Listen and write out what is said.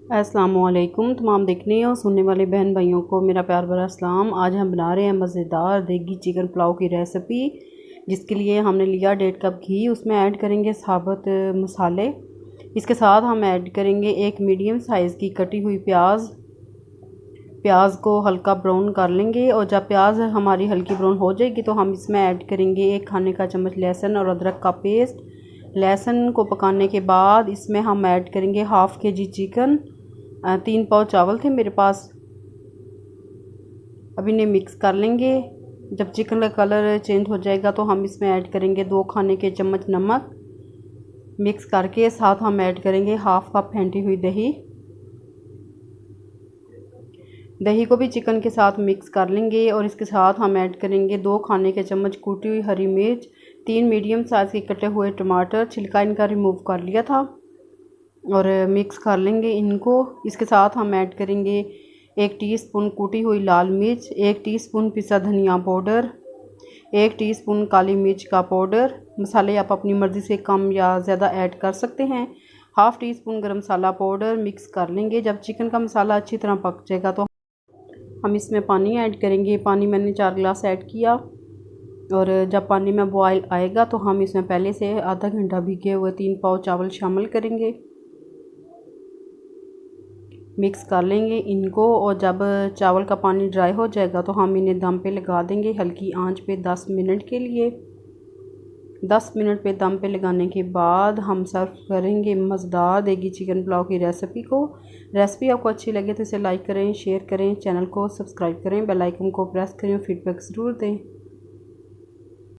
अस्सलामुअलैकुम तमाम देखने और सुनने वाले बहन भाइयों को मेरा प्यार भरा सलाम। आज हम बना रहे हैं मज़ेदार देगी चिकन पुलाव की रेसिपी, जिसके लिए हमने लिया 1.5 कप घी। उसमें ऐड करेंगे साबुत मसाले। इसके साथ हम ऐड करेंगे एक मीडियम साइज़ की कटी हुई प्याज को हल्का ब्राउन कर लेंगे। और जब प्याज हमारी हल्की ब्राउन हो जाएगी तो हम इसमें ऐड करेंगे 1 खाने का चम्मच लहसुन और अदरक का पेस्ट। लहसुन को पकाने के बाद इसमें हम ऐड करेंगे हाफ़ kg चिकन। 3 पाव चावल थे मेरे पास। अब इन्हें मिक्स कर लेंगे। जब चिकन का कलर चेंज हो जाएगा तो हम इसमें ऐड करेंगे 2 खाने के चम्मच नमक। मिक्स करके साथ हम ऐड करेंगे हाफ़ कप फेंटी हुई दही को भी चिकन के साथ मिक्स कर लेंगे। और इसके साथ हम ऐड करेंगे 2 खाने के चम्मच कूटी हुई हरी मिर्च, 3 मीडियम साइज़ के कटे हुए टमाटर, छिलका इनका रिमूव कर लिया था, और मिक्स कर लेंगे इनको। इसके साथ हम ऐड करेंगे 1 टीस्पून कूटी हुई लाल मिर्च, 1 टीस्पून पिसा धनिया पाउडर, 1 टीस्पून काली मिर्च का पाउडर। मसाले आप अपनी मर्ज़ी से कम या ज़्यादा ऐड कर सकते हैं। हाफ़ टीस्पून गरम मसाला पाउडर। मिक्स कर लेंगे। जब चिकन का मसाला अच्छी तरह पक जाएगा तो हम इसमें पानी ऐड करेंगे। पानी मैंने 4 गिलास ऐड किया। और जब पानी में बॉयल आएगा तो हम इसमें पहले से आधा घंटा भिगे हुए 3 पाव चावल शामिल करेंगे। मिक्स कर लेंगे इनको। और जब चावल का पानी ड्राई हो जाएगा तो हम इन्हें दम पे लगा देंगे हल्की आंच पे 10 मिनट के लिए। 10 मिनट पे दम पे लगाने के बाद हम सर्व करेंगे मज़ेदार देगी चिकन पुलाव की रेसिपी को। रेसिपी आपको अच्छी लगे तो इसे लाइक करें, शेयर करें, चैनल को सब्सक्राइब करें, बेल आइकन को प्रेस करें, फीडबैक ज़रूर दें।